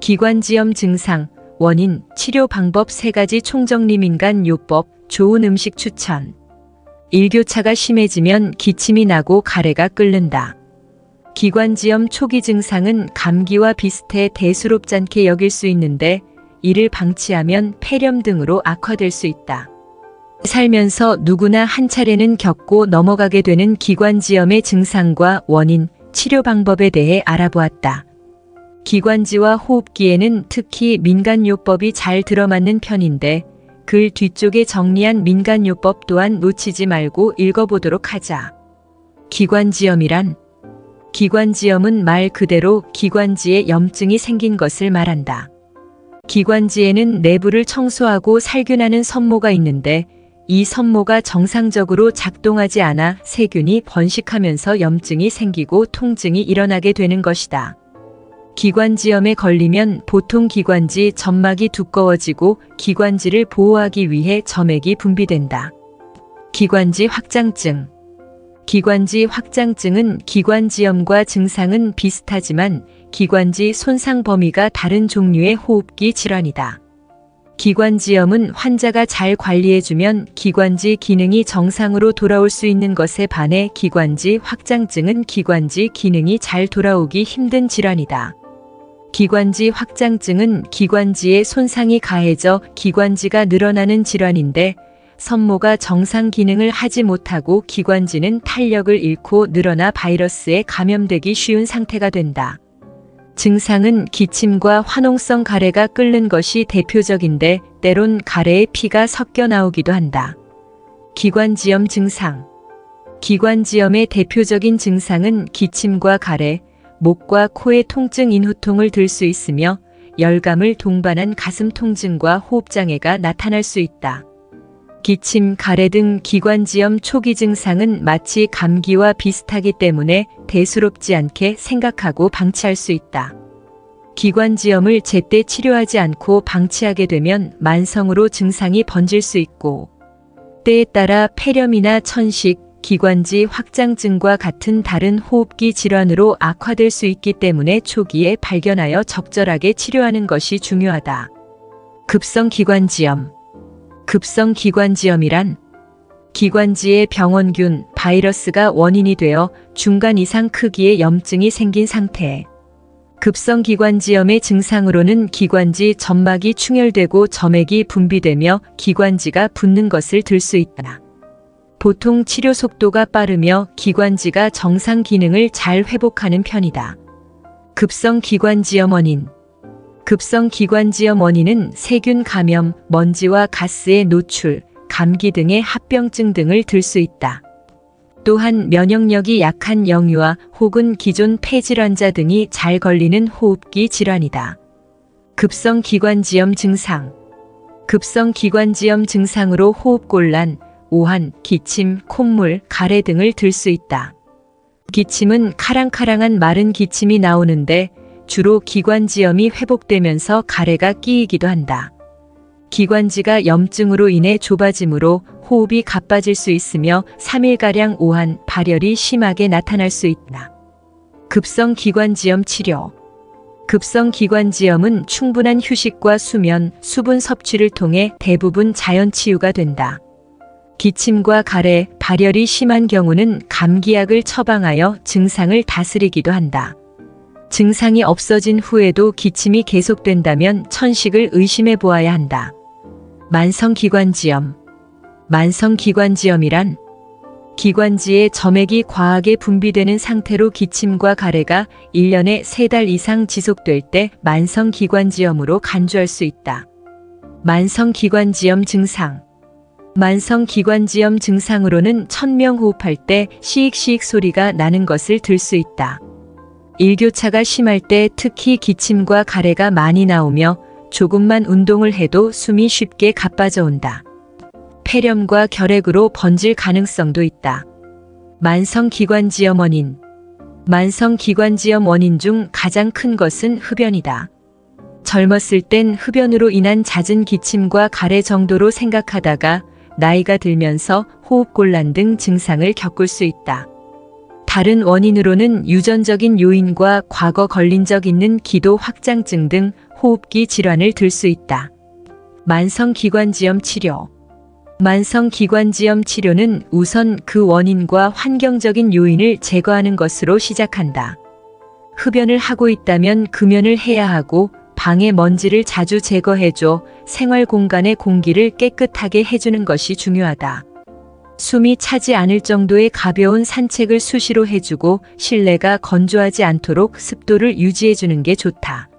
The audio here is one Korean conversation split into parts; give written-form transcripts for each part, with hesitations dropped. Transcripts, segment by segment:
기관지염 증상, 원인, 치료 방법 3가지 총정리 민간요법, 좋은 음식 추천. 일교차가 심해지면 기침이 나고 가래가 끓는다. 기관지염 초기 증상은 감기와 비슷해 대수롭지 않게 여길 수 있는데 이를 방치하면 폐렴 등으로 악화될 수 있다. 살면서 누구나 한 차례는 겪고 넘어가게 되는 기관지염의 증상과 원인, 치료 방법에 대해 알아보았다. 기관지와 호흡기에는 특히 민간요법이 잘 들어맞는 편인데 글 뒤쪽에 정리한 민간요법 또한 놓치지 말고 읽어보도록 하자. 기관지염이란 기관지염은 말 그대로 기관지에 염증이 생긴 것을 말한다. 기관지에는 내부를 청소하고 살균하는 섬모가 있는데 이 섬모가 정상적으로 작동하지 않아 세균이 번식하면서 염증이 생기고 통증이 일어나게 되는 것이다. 기관지염에 걸리면 보통 기관지 점막이 두꺼워지고 기관지를 보호하기 위해 점액이 분비된다. 기관지 확장증. 기관지 확장증은 기관지염과 증상은 비슷하지만 기관지 손상 범위가 다른 종류의 호흡기 질환이다. 기관지염은 환자가 잘 관리해주면 기관지 기능이 정상으로 돌아올 수 있는 것에 반해 기관지 확장증은 기관지 기능이 잘 돌아오기 힘든 질환이다. 기관지 확장증은 기관지에 손상이 가해져 기관지가 늘어나는 질환인데 섬모가 정상 기능을 하지 못하고 기관지는 탄력을 잃고 늘어나 바이러스에 감염되기 쉬운 상태가 된다. 증상은 기침과 화농성 가래가 끓는 것이 대표적인데 때론 가래에 피가 섞여 나오기도 한다. 기관지염 증상. 기관지염의 대표적인 증상은 기침과 가래, 목과 코의 통증 인후통을 들 수 있으며 열감을 동반한 가슴 통증과 호흡장애가 나타날 수 있다. 기침, 가래 등 기관지염 초기 증상은 마치 감기와 비슷하기 때문에 대수롭지 않게 생각하고 방치할 수 있다. 기관지염을 제때 치료하지 않고 방치하게 되면 만성으로 증상이 번질 수 있고 때에 따라 폐렴이나 천식, 기관지 확장증과 같은 다른 호흡기 질환으로 악화될 수 있기 때문에 초기에 발견하여 적절하게 치료하는 것이 중요하다. 급성 기관지염. 급성 기관지염이란 기관지에 병원균, 바이러스가 원인이 되어 중간 이상 크기의 염증이 생긴 상태. 급성 기관지염의 증상으로는 기관지 점막이 충혈되고 점액이 분비되며 기관지가 붓는 것을 들 수 있다. 보통 치료 속도가 빠르며 기관지가 정상 기능을 잘 회복하는 편이다. 급성 기관지염 원인. 급성 기관지염 원인은 세균 감염, 먼지와 가스의 노출, 감기 등의 합병증 등을 들 수 있다. 또한 면역력이 약한 영유아 혹은 기존 폐질환자 등이 잘 걸리는 호흡기 질환이다. 급성 기관지염 증상. 급성 기관지염 증상으로 호흡곤란, 오한, 기침, 콧물, 가래 등을 들 수 있다. 기침은 카랑카랑한 마른 기침이 나오는데 주로 기관지염이 회복되면서 가래가 끼이기도 한다. 기관지가 염증으로 인해 좁아지므로 호흡이 가빠질 수 있으며 3일가량 오한, 발열이 심하게 나타날 수 있다. 급성 기관지염 치료. 급성 기관지염은 충분한 휴식과 수면, 수분 섭취를 통해 대부분 자연 치유가 된다. 기침과 가래, 발열이 심한 경우는 감기약을 처방하여 증상을 다스리기도 한다. 증상이 없어진 후에도 기침이 계속된다면 천식을 의심해 보아야 한다. 만성기관지염. 만성기관지염이란 기관지에 점액이 과하게 분비되는 상태로 기침과 가래가 1년에 3달 이상 지속될 때 만성기관지염으로 간주할 수 있다. 만성기관지염 증상. 만성기관지염 증상으로는 천명 호흡할 때 시익시익 소리가 나는 것을 들 수 있다. 일교차가 심할 때 특히 기침과 가래가 많이 나오며 조금만 운동을 해도 숨이 쉽게 가빠져 온다. 폐렴과 결핵으로 번질 가능성도 있다. 만성기관지염 원인. 만성기관지염 원인 중 가장 큰 것은 흡연이다. 젊었을 땐 흡연으로 인한 잦은 기침과 가래 정도로 생각하다가 나이가 들면서 호흡곤란 등 증상을 겪을 수 있다. 다른 원인으로는 유전적인 요인과 과거 걸린 적 있는 기도 확장증 등 호흡기 질환을 들 수 있다. 만성기관지염 치료. 만성기관지염 치료는 우선 그 원인과 환경적인 요인을 제거하는 것으로 시작한다. 흡연을 하고 있다면 금연을 해야 하고, 방의 먼지를 자주 제거해줘 생활 공간의 공기를 깨끗하게 해주는 것이 중요하다. 숨이 차지 않을 정도의 가벼운 산책을 수시로 해주고 실내가 건조하지 않도록 습도를 유지해주는 게 좋다.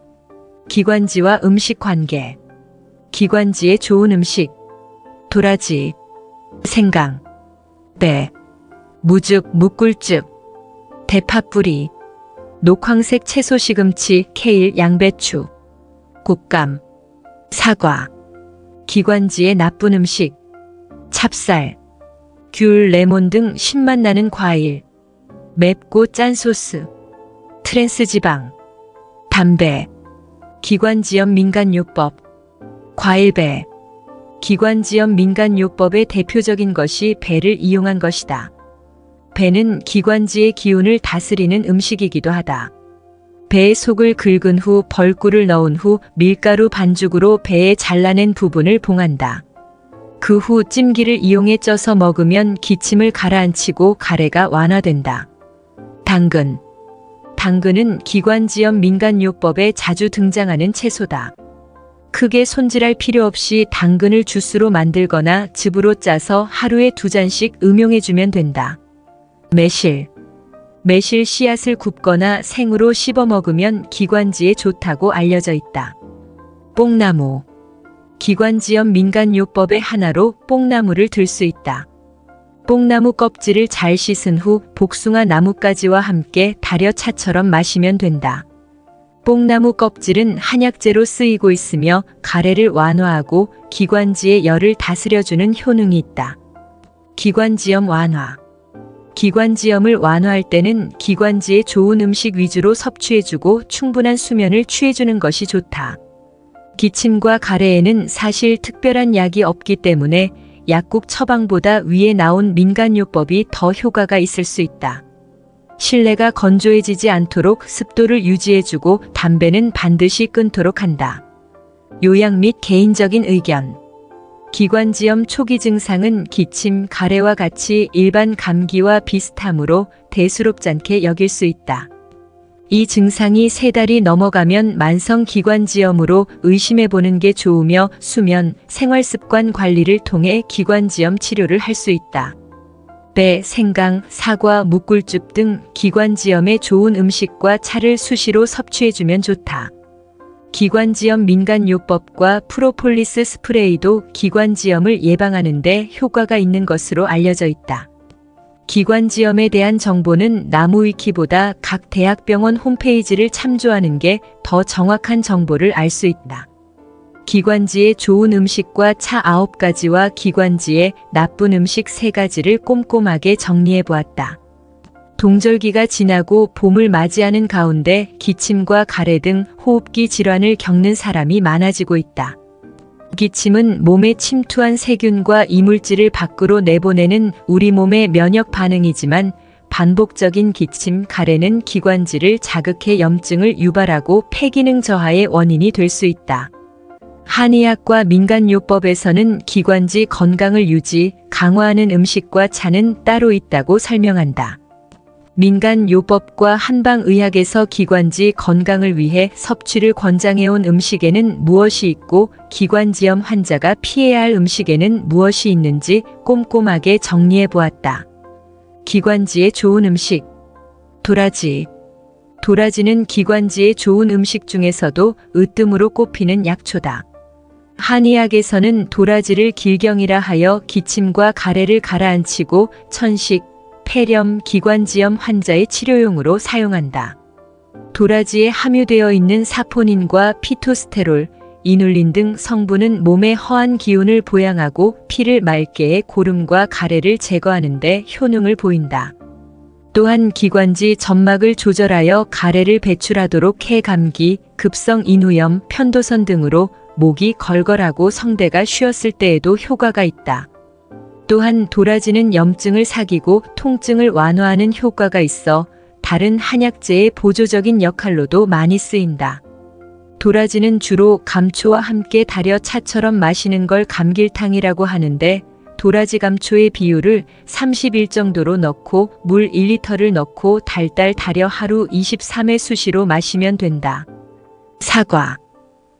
기관지와 음식 관계. 기관지에 좋은 음식. 도라지, 생강, 배, 무죽, 무꿀즙, 대파뿌리, 녹황색 채소 시금치, 케일, 양배추, 곶감, 사과. 기관지에 나쁜 음식. 찹쌀, 귤, 레몬 등 신맛 나는 과일, 맵고 짠 소스, 트랜스지방, 담배. 기관지염 민간요법. 과일배. 기관지염 민간요법의 대표적인 것이 배를 이용한 것이다. 배는 기관지의 기운을 다스리는 음식이기도 하다. 배의 속을 긁은 후 벌꿀을 넣은 후 밀가루 반죽으로 배에 잘라낸 부분을 봉한다. 그 후 찜기를 이용해 쪄서 먹으면 기침을 가라앉히고 가래가 완화된다. 당근. 당근은 기관지염 민간요법에 자주 등장하는 채소다. 크게 손질할 필요 없이 당근을 주스로 만들거나 즙으로 짜서 하루에 2잔씩 음용해주면 된다. 매실. 매실 씨앗을 굽거나 생으로 씹어 먹으면 기관지에 좋다고 알려져 있다. 뽕나무. 기관지염 민간요법의 하나로 뽕나무를 들 수 있다. 뽕나무 껍질을 잘 씻은 후 복숭아 나뭇가지와 함께 달여 차처럼 마시면 된다. 뽕나무 껍질은 한약재로 쓰이고 있으며 가래를 완화하고 기관지의 열을 다스려주는 효능이 있다. 기관지염 완화. 기관지염을 완화할 때는 기관지에 좋은 음식 위주로 섭취해주고 충분한 수면을 취해주는 것이 좋다. 기침과 가래에는 사실 특별한 약이 없기 때문에 약국 처방보다 위에 나온 민간요법이 더 효과가 있을 수 있다. 실내가 건조해지지 않도록 습도를 유지해주고 담배는 반드시 끊도록 한다. 요약 및 개인적인 의견. 기관지염 초기 증상은 기침, 가래와 같이 일반 감기와 비슷하므로 대수롭지 않게 여길 수 있다. 이 증상이 3달이 넘어가면 만성기관지염으로 의심해보는 게 좋으며 수면, 생활습관 관리를 통해 기관지염 치료를 할 수 있다. 배, 생강, 사과, 무꿀즙 등 기관지염에 좋은 음식과 차를 수시로 섭취해주면 좋다. 기관지염 민간요법과 프로폴리스 스프레이도 기관지염을 예방하는 데 효과가 있는 것으로 알려져 있다. 기관지염에 대한 정보는 나무위키보다 각 대학병원 홈페이지를 참조하는 게 더 정확한 정보를 알 수 있다. 기관지에 좋은 음식과 차 9가지와 기관지에 나쁜 음식 3가지를 꼼꼼하게 정리해 보았다. 동절기가 지나고 봄을 맞이하는 가운데 기침과 가래 등 호흡기 질환을 겪는 사람이 많아지고 있다. 기침은 몸에 침투한 세균과 이물질을 밖으로 내보내는 우리 몸의 면역 반응이지만 반복적인 기침, 가래는 기관지를 자극해 염증을 유발하고 폐기능 저하의 원인이 될 수 있다. 한의학과 민간요법에서는 기관지 건강을 유지, 강화하는 음식과 차는 따로 있다고 설명한다. 민간요법과 한방의학에서 기관지 건강을 위해 섭취를 권장해온 음식에는 무엇이 있고 기관지염 환자가 피해야 할 음식에는 무엇이 있는지 꼼꼼하게 정리해 보았다. 기관지에 좋은 음식. 도라지. 도라지는 기관지에 좋은 음식 중에서도 으뜸으로 꼽히는 약초다. 한의학에서는 도라지를 길경이라 하여 기침과 가래를 가라앉히고 천식, 폐렴, 기관지염 환자의 치료용으로 사용한다. 도라지에 함유되어 있는 사포닌과 피토스테롤, 이눌린 등 성분은 몸의 허한 기운을 보양하고 피를 맑게 해 고름과 가래를 제거하는 데 효능을 보인다. 또한 기관지 점막을 조절하여 가래를 배출하도록 해 감기, 급성 인후염, 편도선 등으로 목이 걸걸하고 성대가 쉬었을 때에도 효과가 있다. 또한 도라지는 염증을 사귀고 통증을 완화하는 효과가 있어 다른 한약재의 보조적인 역할로도 많이 쓰인다. 도라지는 주로 감초와 함께 달여 차처럼 마시는 걸 감길탕이라고 하는데 도라지 감초의 비율을 31 정도로 넣고 물 1리터를 넣고 달달 달여 하루 23회 수시로 마시면 된다. 사과.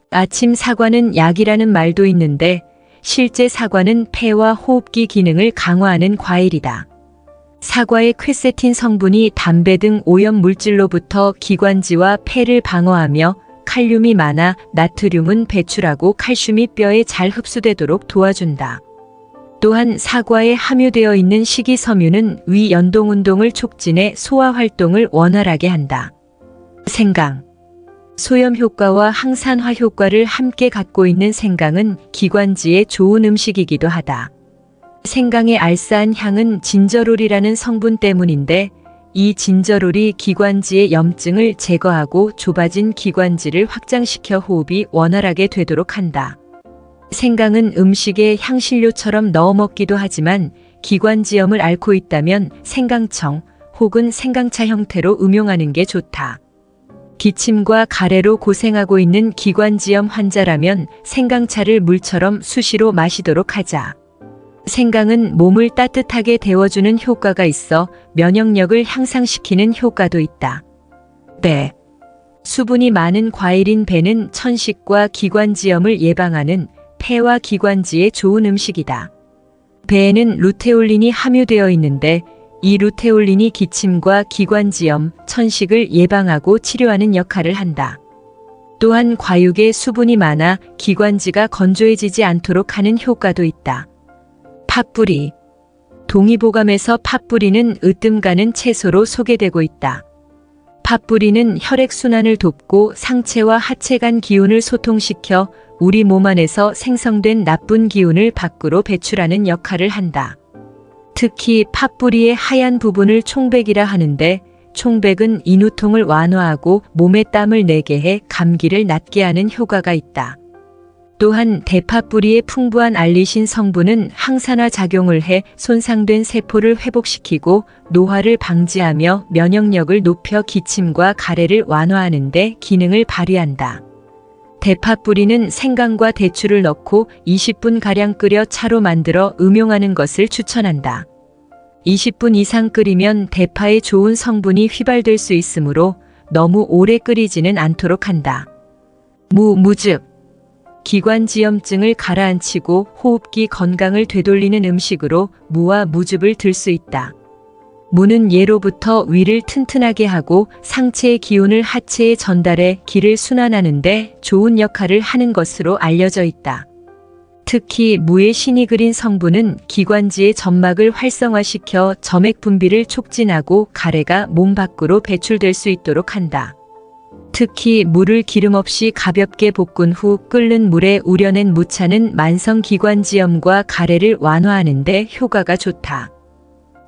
아침 사과는 약이라는 말도 있는데 실제 사과는 폐와 호흡기 기능을 강화하는 과일이다. 사과의 퀘세틴 성분이 담배 등 오염 물질로부터 기관지와 폐를 방어하며 칼륨이 많아 나트륨은 배출하고 칼슘이 뼈에 잘 흡수되도록 도와준다. 또한 사과에 함유되어 있는 식이섬유는 위 연동 운동을 촉진해 소화 활동을 원활하게 한다. 생강. 소염 효과와 항산화 효과를 함께 갖고 있는 생강은 기관지에 좋은 음식이기도 하다. 생강의 알싸한 향은 진저롤이라는 성분 때문인데 이 진저롤이 기관지의 염증을 제거하고 좁아진 기관지를 확장시켜 호흡이 원활하게 되도록 한다. 생강은 음식에 향신료처럼 넣어 먹기도 하지만 기관지염을 앓고 있다면 생강청 혹은 생강차 형태로 음용하는 게 좋다. 기침과 가래로 고생하고 있는 기관지염 환자라면 생강차를 물처럼 수시로 마시도록 하자. 생강은 몸을 따뜻하게 데워주는 효과가 있어 면역력을 향상시키는 효과도 있다. 배. 수분이 많은 과일인 배는 천식과 기관지염을 예방하는 폐와 기관지에 좋은 음식이다. 배에는 루테올린이 함유되어 있는데 이 루테올린이 기침과 기관지염, 천식을 예방하고 치료하는 역할을 한다. 또한 과육에 수분이 많아 기관지가 건조해지지 않도록 하는 효과도 있다. 팥뿌리. 동의보감에서 팥뿌리는 으뜸 가는 채소로 소개되고 있다. 팥뿌리는 혈액순환을 돕고 상체와 하체 간 기운을 소통시켜 우리 몸 안에서 생성된 나쁜 기운을 밖으로 배출하는 역할을 한다. 특히 팥뿌리의 하얀 부분을 총백이라 하는데 총백은 인후통을 완화하고 몸에 땀을 내게 해 감기를 낫게 하는 효과가 있다. 또한 대파뿌리의 풍부한 알리신 성분은 항산화 작용을 해 손상된 세포를 회복시키고 노화를 방지하며 면역력을 높여 기침과 가래를 완화하는 데 기능을 발휘한다. 대파뿌리는 생강과 대추를 넣고 20분가량 끓여 차로 만들어 음용하는 것을 추천한다. 20분 이상 끓이면 대파의 좋은 성분이 휘발될 수 있으므로 너무 오래 끓이지는 않도록 한다. 무즙. 기관지염증을 가라앉히고 호흡기 건강을 되돌리는 음식으로 무와 무즙을 들 수 있다. 무는 예로부터 위를 튼튼하게 하고 상체의 기운을 하체에 전달해 기를 순환하는 데 좋은 역할을 하는 것으로 알려져 있다. 특히 무의 신이 그린 성분은 기관지의 점막을 활성화시켜 점액 분비를 촉진하고 가래가 몸 밖으로 배출될 수 있도록 한다. 특히 무를 기름 없이 가볍게 볶은 후 끓는 물에 우려낸 무차는 만성 기관지염과 가래를 완화하는 데 효과가 좋다.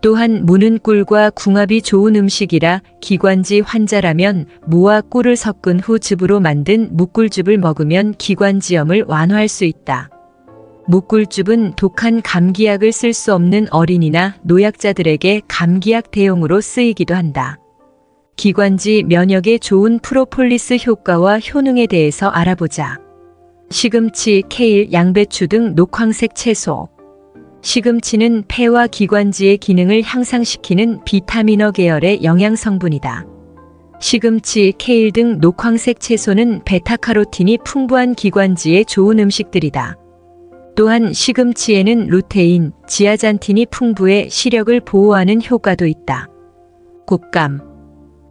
또한 무는 꿀과 궁합이 좋은 음식이라 기관지 환자라면 무와 꿀을 섞은 후 즙으로 만든 무꿀즙을 먹으면 기관지염을 완화할 수 있다. 무꿀즙은 독한 감기약을 쓸 수 없는 어린이나 노약자들에게 감기약 대용으로 쓰이기도 한다. 기관지 면역에 좋은 프로폴리스 효과와 효능에 대해서 알아보자. 시금치, 케일, 양배추 등 녹황색 채소. 시금치는 폐와 기관지의 기능을 향상시키는 비타민어 계열의 영양성분이다. 시금치, 케일 등 녹황색 채소는 베타카로틴이 풍부한 기관지에 좋은 음식들이다. 또한 시금치에는 루테인, 지아잔틴이 풍부해 시력을 보호하는 효과도 있다. 곶감.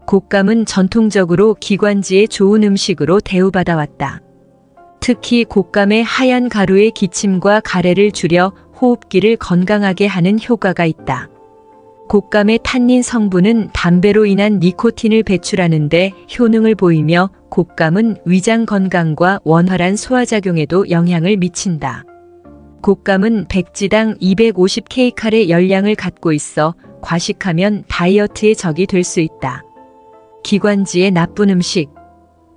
곶감은 전통적으로 기관지에 좋은 음식으로 대우받아왔다. 특히 곶감의 하얀 가루의 기침과 가래를 줄여 호흡기를 건강하게 하는 효과가 있다. 곶감의 탄닌 성분은 담배로 인한 니코틴을 배출하는 데 효능을 보이며 곶감은 위장 건강과 원활한 소화작용에도 영향을 미친다. 곶감은 백지당 250kcal 열량을 갖고 있어 과식하면 다이어트의 적이 될 수 있다. 기관지에 나쁜 음식.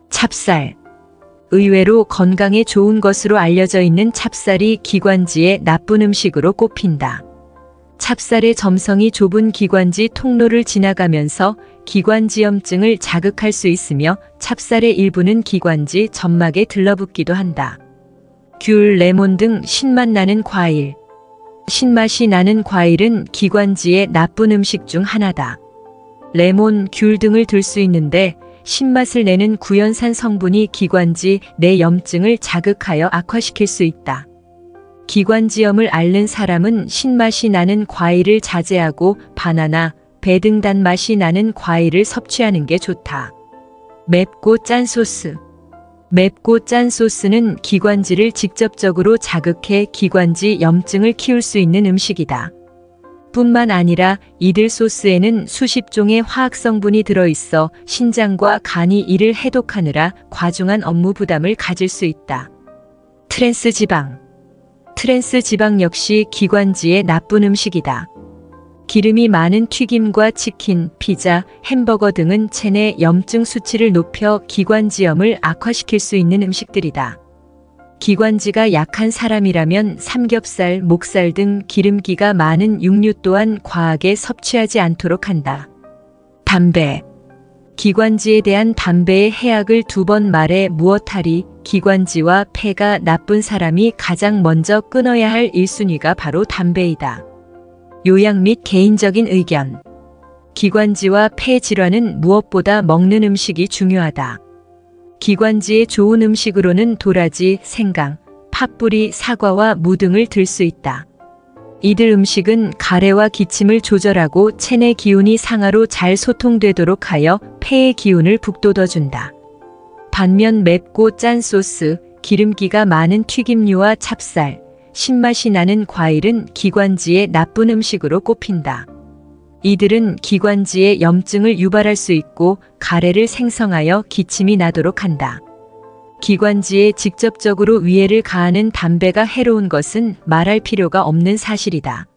찹쌀. 의외로 건강에 좋은 것으로 알려져 있는 찹쌀이 기관지에 나쁜 음식으로 꼽힌다. 찹쌀의 점성이 좁은 기관지 통로를 지나가면서 기관지염증을 자극할 수 있으며 찹쌀의 일부는 기관지 점막에 들러붙기도 한다. 귤, 레몬 등 신맛 나는 과일. 신맛이 나는 과일은 기관지에 나쁜 음식 중 하나다. 레몬, 귤 등을 들 수 있는데 신맛을 내는 구연산 성분이 기관지 내 염증을 자극하여 악화시킬 수 있다. 기관지염을 앓는 사람은 신맛이 나는 과일을 자제하고 바나나, 배 등 단맛이 나는 과일을 섭취하는 게 좋다. 맵고 짠 소스. 맵고 짠 소스는 기관지를 직접적으로 자극해 기관지 염증을 키울 수 있는 음식이다. 뿐만 아니라 이들 소스에는 수십 종의 화학 성분이 들어있어 신장과 간이 이를 해독하느라 과중한 업무 부담을 가질 수 있다. 트랜스 지방. 트랜스 지방 역시 기관지에 나쁜 음식이다. 기름이 많은 튀김과 치킨, 피자, 햄버거 등은 체내 염증 수치를 높여 기관지염을 악화시킬 수 있는 음식들이다. 기관지가 약한 사람이라면 삼겹살, 목살 등 기름기가 많은 육류 또한 과하게 섭취하지 않도록 한다. 담배. 기관지에 대한 담배의 해악을 2번 말해 무엇하리. 기관지와 폐가 나쁜 사람이 가장 먼저 끊어야 할 1순위가 바로 담배이다. 요약 및 개인적인 의견. 기관지와 폐 질환은 무엇보다 먹는 음식이 중요하다. 기관지에 좋은 음식으로는 도라지, 생강, 팥뿌리, 사과와 무 등을 들 수 있다. 이들 음식은 가래와 기침을 조절하고 체내 기운이 상하로 잘 소통되도록 하여 폐의 기운을 북돋워준다. 반면 맵고 짠 소스, 기름기가 많은 튀김류와 찹쌀, 신맛이 나는 과일은 기관지에 나쁜 음식으로 꼽힌다. 이들은 기관지에 염증을 유발할 수 있고 가래를 생성하여 기침이 나도록 한다. 기관지에 직접적으로 위해를 가하는 담배가 해로운 것은 말할 필요가 없는 사실이다.